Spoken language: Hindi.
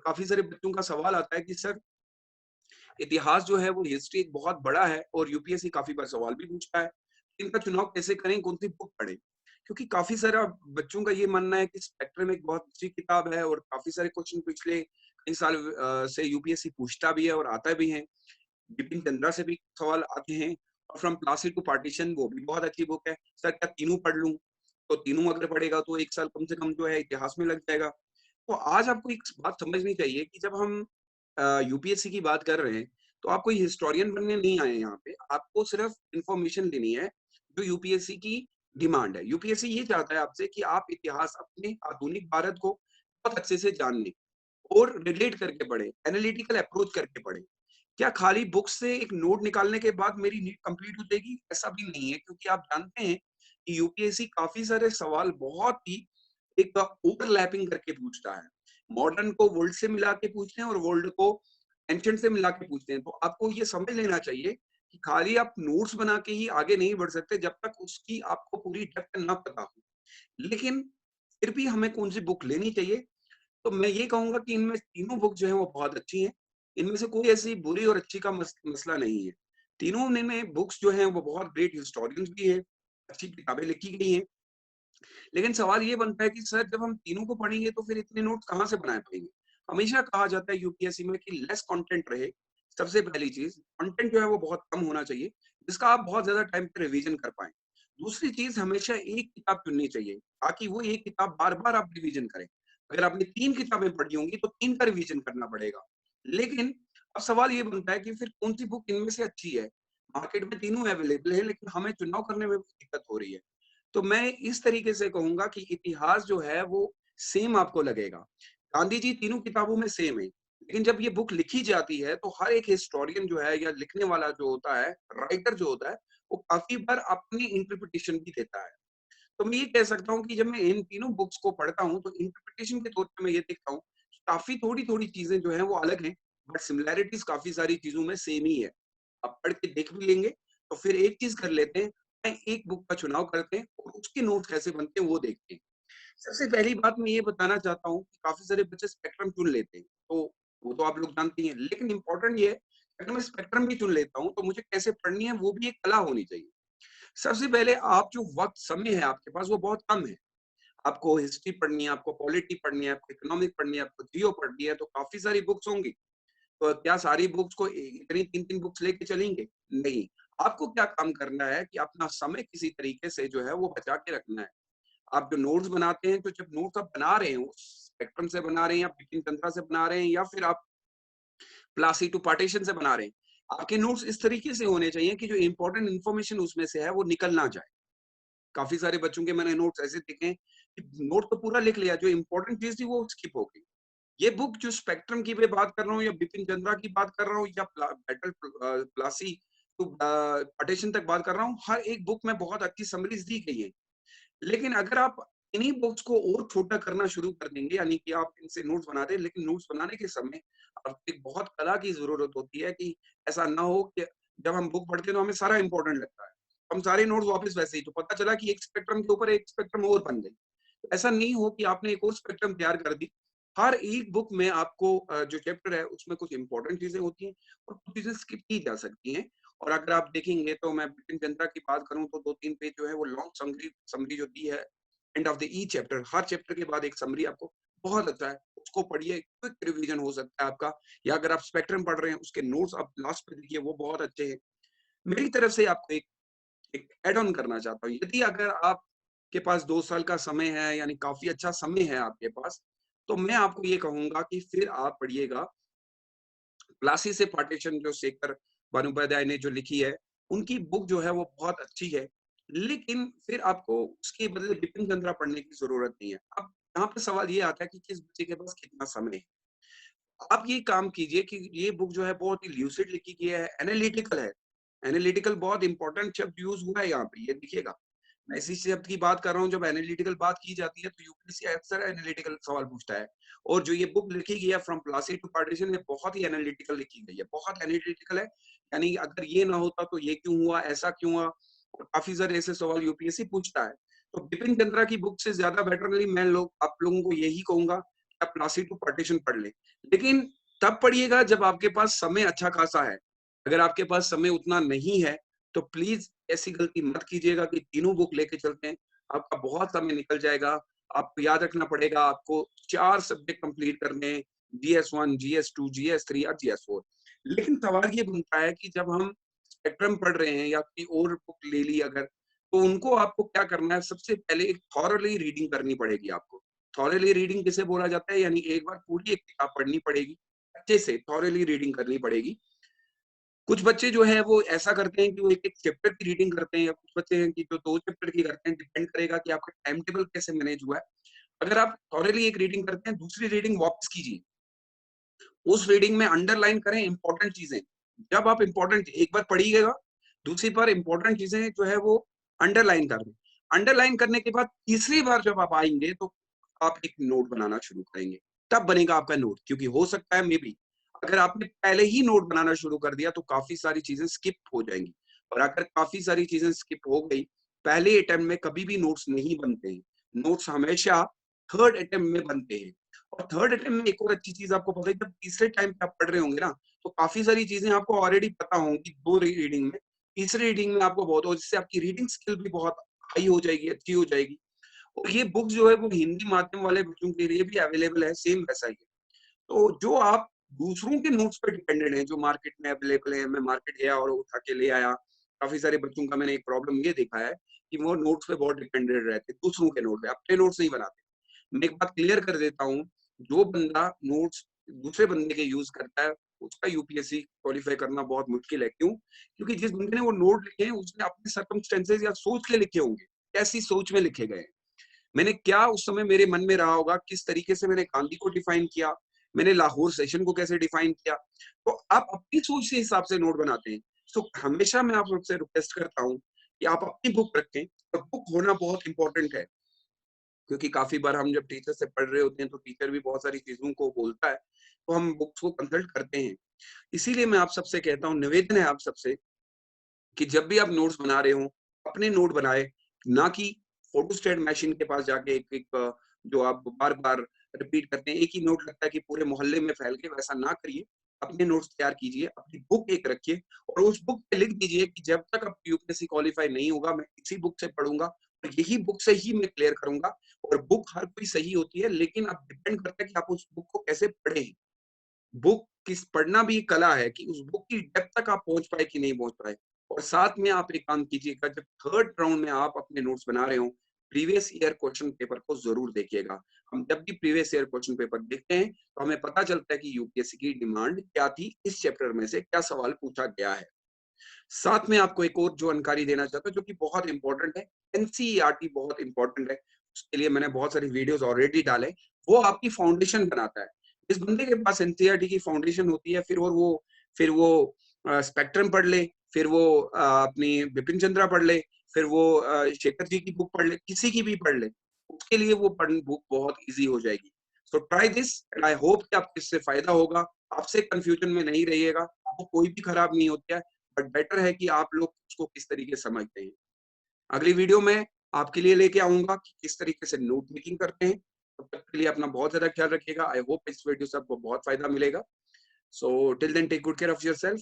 काफ़ी सारे बच्चों का सवाल आता है कि सर इतिहास जो है वो हिस्ट्री एक बहुत बड़ा है और यूपीएससी काफ़ी बार सवाल भी पूछता है। इनका चुनाव कैसे करें, कौन-सी बुक पढ़ें? क्योंकि काफ़ी सारा बच्चों का ये मानना है कि स्पेक्ट्रम एक बहुत अच्छी किताब है और काफ़ी सारे क्वेश्चन पिछले कई साल से यूपीएससी पूछता भी है और आता भी है। बिपिन चंद्रा से भी सवाल आते हैं और फ्रॉम प्लासी टू पार्टीशन वो भी बहुत अच्छी बुक है। सर क्या तीनों पढ़ लूँ? तो तीनों अगर पढ़ेगा तो 1 साल कम से कम जो है इतिहास में लग जाएगा। तो आज आपको एक बात समझनी चाहिए कि जब हम यूपीएससी की बात कर रहे हैं, तो आप कोई हिस्टोरियन बनने नहीं आए हैं यहाँ पे। आपको सिर्फ इन्फॉर्मेशन लेनी है, जो यूपीएससी की डिमांड है। यूपीएससी ये चाहता है आपसे कि आप इतिहास अपने आधुनिक भारत को बहुत अच्छे से जान लें और रिलेट करके पढ़ें, एनालिटिकल अप्रोच करके पढ़ें। क्या खाली बुक से एक नोट निकालने के बाद मेरी नीट कंप्लीट हो जाएगी? ऐसा भी नहीं है क्योंकि आप जानते हैं कि यूपीएससी काफ़ी सारे सवाल बहुत ही एक ओवरलैपिंग करके पूछता है। मॉडर्न को वर्ल्ड से मिला के पूछते हैं और वर्ल्ड को एंशिएंट से मिला के पूछते हैं। तो आपको ये समझ लेना चाहिए कि खाली आप नोट्स बना के ही आगे नहीं बढ़ सकते जब तक उसकी आपको पूरी डेप्थ ना पता हो। लेकिन फिर भी हमें कौन-सी बुक लेनी चाहिए? तो मैं ये कहूँगा कि इनमें तीनों बुक जो हैं वो बहुत अच्छी हैं। इनमें से कोई ऐसी बुरी और अच्छी का मसला नहीं है। तीनों में बुक्स जो हैं वो बहुत ग्रेट हिस्टोरियंस भी हैं, अच्छी किताबें लिखी गई हैं। लेकिन सवाल ये बनता है कि सर जब हम तीनों को पढ़ेंगे तो फिर इतने नोट्स कहाँ से बना पाएँगे? हमेशा कहा जाता है यूपीएससी में कि लेस कंटेंट रहे। सबसे पहली चीज़ कंटेंट जो है वो बहुत कम होना चाहिए, जिसका आप बहुत ज़्यादा टाइम पे रिवीजन कर पाएँ। दूसरी चीज़ हमेशा एक किताब चुननी चाहिए, ताकि वो एक किताब बार-बार आप रिवीजन करें। अगर आपने 3 किताबें पढ़ी होंगी तो 3 का रिवीजन करना पड़ेगा। लेकिन अब सवाल ये बनता है कि फिर कौन-सी बुक इनमें से अच्छी है? मार्केट में तीनों अवेलेबल है लेकिन हमें चुनाव करने में दिक्कत हो रही है। तो मैं इस तरीके से कहूँगा कि इतिहास जो है वो सेम आपको लगेगा। गांधी जी तीनों किताबों में सेम है। लेकिन जब ये बुक लिखी जाती है तो हर एक हिस्टोरियन जो है या लिखने वाला जो होता है, राइटर जो होता है, वो काफ़ी बार अपनी इंटरप्रिटेशन भी देता है। तो मैं ये कह सकता हूँ कि जब मैं इन तीनों बुक्स को पढ़ता हूँ तो इंटरप्रिटेशन के तौर पे मैं ये देखता हूँ, काफ़ी थोड़ी-थोड़ी चीज़ें जो हैं वो अलग हैं, बट सिमिलैरिटीज़ काफ़ी सारी चीज़ों में सेम ही है। आप पढ़ के देख भी लेंगे, तो फिर एक चीज़ कर लेते हैं, एक बुक का चुनाव करते हैं और उसके नोट्स कैसे बनते हैं वो देखते हैं। सबसे पहली बात मैं ये बताना चाहता हूँ कि काफ़ी सारे बच्चे स्पेक्ट्रम चुन लेते हैं, तो वो तो आप लोग जानते ही हैं। लेकिन इम्पोर्टेंट ये है, अगर मैं स्पेक्ट्रम भी चुन लेता हूँ, तो मुझे कैसे पढ़नी है वो भी एक कला होनी चाहिए। सबसे पहले आप जो वक़्त समय है आपके पास वो बहुत कम है। आपको हिस्ट्री पढ़नी है, आपको पॉलिटी पढ़नी है, आपको इकोनॉमिक पढ़नी है, आपको जियो पढ़नी है, तो काफ़ी सारी बुक्स होंगी। तो क्या सारी बुक्स को इतनी 3-3 बुक्स लेके चलेंगे? नहीं। आपको क्या काम करना है कि अपना समय किसी तरीके से जो है वो बचा के रखना है। आप जो नोट्स बनाते हैं, तो जब नोट्स आप बना रहे हो, स्पेक्ट्रम से बना रहे हैं या बिपिन चंद्रा से बना रहे हैं या फिर आप प्लासी टू पार्टीशन से बना रहे हैं, आपके नोट्स इस तरीके से होने चाहिए कि जो इम्पोर्टेंट इन्फॉर्मेशन उसमें से है वो निकल ना जाए। काफ़ी सारे बच्चों के मैंने नोट्स ऐसे देखे हैं कि नोट तो पूरा लिख लिया, जो इम्पोर्टेंट चीज़ थी वो स्किप हो गई। ये बुक जो स्पेक्ट्रम की मैं बात कर रहा हूँ या बिपिन चंद्रा की बात कर रहा हूँ या प्लासी टू पार्टीशन तक बात कर रहा हूँ, हर एक बुक में बहुत अच्छी समरीज़ दी गई है। लेकिन अगर आप इन्हीं बॉक्स को और छोटा करना शुरू कर देंगे, यानी कि आप इनसे नोट्स बना रहे हैं, लेकिन नोट्स बनाने के समय आपको एक बहुत कला की ज़रूरत होती है कि ऐसा ना हो कि जब हम बुक पढ़ते हैं तो हमें सारा इम्पोर्टेंट लगता है। हम सारे नोट्स वापस वैसे ही, तो पता चला कि एक स्पेक्ट्रम के ऊपर एक स्पेक्ट्रम और बन गई। तो ऐसा नहीं हो कि आपने एक और स्पेक्ट्रम तैयार कर दी। हर एक बुक में आपको जो चैप्टर है उसमें कुछ इम्पोर्टेंट चीज़ें होती हैं और कुछ चीज़ें स्किप की जा सकती हैं। और अगर आप देखेंगे तो मैं बिपिन चंद्रा की बात करूँ तो 2-3 पेज जो है वो लॉन्ग समरी समरी जो दी है end of the each chapter, her chapter के बाद एक समरी आपको बहुत अच्छा है, उसको पढ़िए, क्विक रिवीजन हो सकता है आपका। या अगर आप स्पेक्ट्रम पढ़ रहे हैं उसके नोट्स आप लास्ट पे देखिए वो बहुत अच्छे हैं। मेरी तरफ से आपको एक एक ऐड ऑन करना चाहता हूँ, यदि अगर आपके पास 2 साल का समय है यानी काफ़ी अच्छा समय है आपके पास, तो मैं आपको ये कहूँगा कि फिर आप पढ़िएगा प्लासी से पार्टीशन जो शेखर बंदोपाध्याय ने जो लिखी है, उनकी बुक जो है वो बहुत अच्छी है। लेकिन फिर आपको उसके बदले बिपिन चंद्रा पढ़ने की ज़रूरत नहीं है। अब यहाँ पे सवाल ये आता है कि किस बच्चे के पास कितना समय है। आप ये काम कीजिए कि ये बुक जो है बहुत ही ल्यूसिड लिखी गई है, एनालिटिकल है। एनालिटिकल बहुत इंपोर्टेंट शब्द यूज़ हुआ है यहाँ पे, ये देखिएगा। मैं इसी शब्द की बात कर रहा हूँ, जब एनालिटिकल बात की जाती है तो यूपीएससी अक्सर एनालिटिकल सवाल पूछता है। और जो ये बुक लिखी गई है फ्रॉम प्लासी टू पार्टीशन, ये बहुत ही एनालिटिकल लिखी गई है, बहुत एनालिटिकल है। यानी अगर ये ना होता तो ये क्यों हुआ, ऐसा क्यों हुआ? और काफ़ी सारे ऐसे सवाल यूपीएससी पूछता है। तो बिपिन चंद्रा की बुक से ज़्यादा बेटरली मैं लोग आप लोगों को यही कहूँगा आप क्लासी टू पार्टीशन पढ़ लें। लेकिन तब पढ़िएगा जब आपके पास समय अच्छा खासा है। अगर आपके पास समय उतना नहीं है, तो प्लीज़ ऐसी गलती मत कीजिएगा कि तीनों बुक लेके चलते हैं। आपका बहुत समय निकल जाएगा। आपको याद रखना पड़ेगा, आपको 4 सब्जेक्ट कंप्लीट करने हैं, जीएस-1, जीएस-2, जीएस-3 और जीएस-4। लेकिन सवाल ये बनता है कि जब हम स्पेक्ट्रम पढ़ रहे हैं या कोई और बुक ले ली अगर, तो उनको आपको क्या करना है, सबसे पहले एक थॉरोली रीडिंग करनी पड़ेगी आपको। थॉरोली रीडिंग किसे बोला जाता है? यानी एक बार पूरी एक किताब पढ़नी पड़ेगी, अच्छे से थॉरोली रीडिंग करनी पड़ेगी। कुछ बच्चे जो हैं वो ऐसा करते हैं कि वो एक-एक चैप्टर की रीडिंग करते हैं, या कुछ बच्चे हैं कि जो 2 चैप्टर की करते हैं, डिपेंड करेगा कि आपका टाइम टेबल कैसे मैनेज हुआ है। अगर आप थॉरोली एक रीडिंग करते हैं, दूसरी रीडिंग वापस कीजिए। उस रीडिंग में अंडरलाइन करें इम्पोर्टेंट चीज़ें। जब आप इम्पोर्टेंट एक बार पढ़िएगा, दूसरी बार इम्पोर्टेंट चीज़ें जो है वो अंडरलाइन कर दें। अंडरलाइन करने के बाद तीसरी बार जब आप आएँगे तो आप एक नोट बनाना शुरू करेंगे। तब बनेगा आपका नोट, क्योंकि हो सकता है मेबी अगर आपने पहले ही नोट बनाना शुरू कर दिया तो काफ़ी सारी चीज़ें स्किप हो जाएँगी। और अगर काफ़ी सारी चीज़ें स्किप हो गई, पहले अटेम्प्ट में कभी भी नोट्स नहीं बनते हैं। नोट्स हमेशा थर्ड अटेम्प्ट में बनते हैं। और थर्ड अटेम्प्ट में एक और अच्छी चीज़ आपको पता है, जब तीसरे टाइम पे आप पढ़ रहे होंगे ना, तो काफ़ी सारी चीज़ें आपको ऑलरेडी पता होंगी 2 रीडिंग में। तीसरी रीडिंग में आपको बहुत, और जिससे आपकी रीडिंग स्किल भी बहुत हाई हो जाएगी, अच्छी हो जाएगी। और ये बुक जो है वो हिंदी माध्यम वाले बच्चों के लिए भी अवेलेबल है, सेम वैसा ही है। तो जो आप दूसरों के नोट्स पे डिपेंडेंट हैं, जो मार्केट में अवेलेबल है, मैं मार्केट गया और उठा के ले आया। काफ़ी सारे बच्चों का मैंने एक प्रॉब्लम ये देखा है कि वो नोट्स पे बहुत डिपेंडेंट रहते हैं, दूसरों के नोट पे, अपने नोट्स नहीं बनाते। मैं एक बात क्लियर कर देता हूँ, जो बंदा नोट्स दूसरे बंदे के यूज़ करता है, उसका यूपीएससी क्वालीफाई करना बहुत मुश्किल है। क्यों? क्योंकि जिस बंदे ने वो नोट लिखे हैं, उसने अपने सर्कमस्टेंसेस या सोच के लिखे होंगे। कैसी सोच में लिखे गए हैं। मैंने क्या उस समय मेरे मन में रहा होगा, किस तरीके से मैंने गांधी को डिफाइन किया, मैंने लाहौर सेशन को कैसे डिफाइन किया। तो आप अपनी सोच के हिसाब से नोट बनाते हैं। तो हमेशा मैं आप सबसे रिक्वेस्ट करता हूँ कि आप अपनी बुक रखें, और बुक होना बहुत इंपॉर्टेंट है। क्योंकि काफ़ी बार हम जब टीचर से पढ़ रहे होते हैं, तो टीचर भी बहुत सारी चीज़ों को बोलता है, तो हम बुक्स को कंसल्ट करते हैं। इसीलिए मैं आप सबसे कहता हूँ, निवेदन है आप सबसे कि जब भी आप नोट्स बना रहे हों, अपने नोट बनाएँ, ना कि फोटोस्टेट मशीन के पास जाके एक जो आप बार-बार रिपीट करते हैं, एक ही नोट लगता है कि पूरे मोहल्ले में फैल के, वैसा ना करिए। अपने नोट्स तैयार कीजिए, अपनी बुक एक रखिए और उस बुक पे लिख दीजिए कि जब तक आप यूपीएससी क्वालीफाई नहीं होगा, मैं इसी बुक से पढ़ूँगा और यही बुक से ही मैं क्लियर करूँगा। और बुक हर कोई सही होती है, लेकिन अब डिपेंड करता है कि आप उस बुक को कैसे पढ़ें। बुक किस पढ़ना भी एक कला है कि उस बुक की डेप्थ तक आप पहुँच पाए कि नहीं पहुँच पाए। और साथ में आप एक काम कीजिएगा, जब थर्ड राउंड में आप अपने नोट्स बना रहे हो, प्रीवियस ईयर क्वेश्चन पेपर को ज़रूर देखिएगा। हम जब भी प्रीवियस ईयर क्वेश्चन पेपर देखते हैं, तो हमें पता चलता है कि यूपीएससी की डिमांड क्या थी, इस चैप्टर में से क्या सवाल पूछा गया है। साथ में आपको एक और जानकारी देना चाहता हूँ जो कि बहुत इम्पोर्टेंट है, एनसीईआरटी बहुत इम्पोर्टेंट है। उसके लिए मैंने बहुत सारी वीडियोज़ ऑलरेडी डाले। वो आपकी फाउंडेशन बनाता है। जिस बंदे के पास एनसीईआरटी की फाउंडेशन होती है, फिर वो स्पेक्ट्रम पढ़ ले, फिर वो अपनी बिपिन चंद्रा पढ़ ले, फिर वो शेखर जी की बुक पढ़ ले, किसी की भी पढ़ ले, उसके लिए वो बुक बहुत ईज़ी हो जाएगी। So try this and I hope कि आपको इससे फ़ायदा होगा। आपसे कन्फ्यूजन में नहीं रहिएगा, आपको कोई भी खराब नहीं होता है। बट बेटर है कि आप लोग उसको किस तरीके से समझते हैं। अगली वीडियो में आपके लिए लेके आऊँगा कि किस तरीके से नोट मेकिंग करते हैं। तब तक के लिए अपना बहुत ज़्यादा ख्याल रखिएगा। आई होप इस वीडियो से आपको बहुत फ़ायदा मिलेगा। So till then take good care of yourself.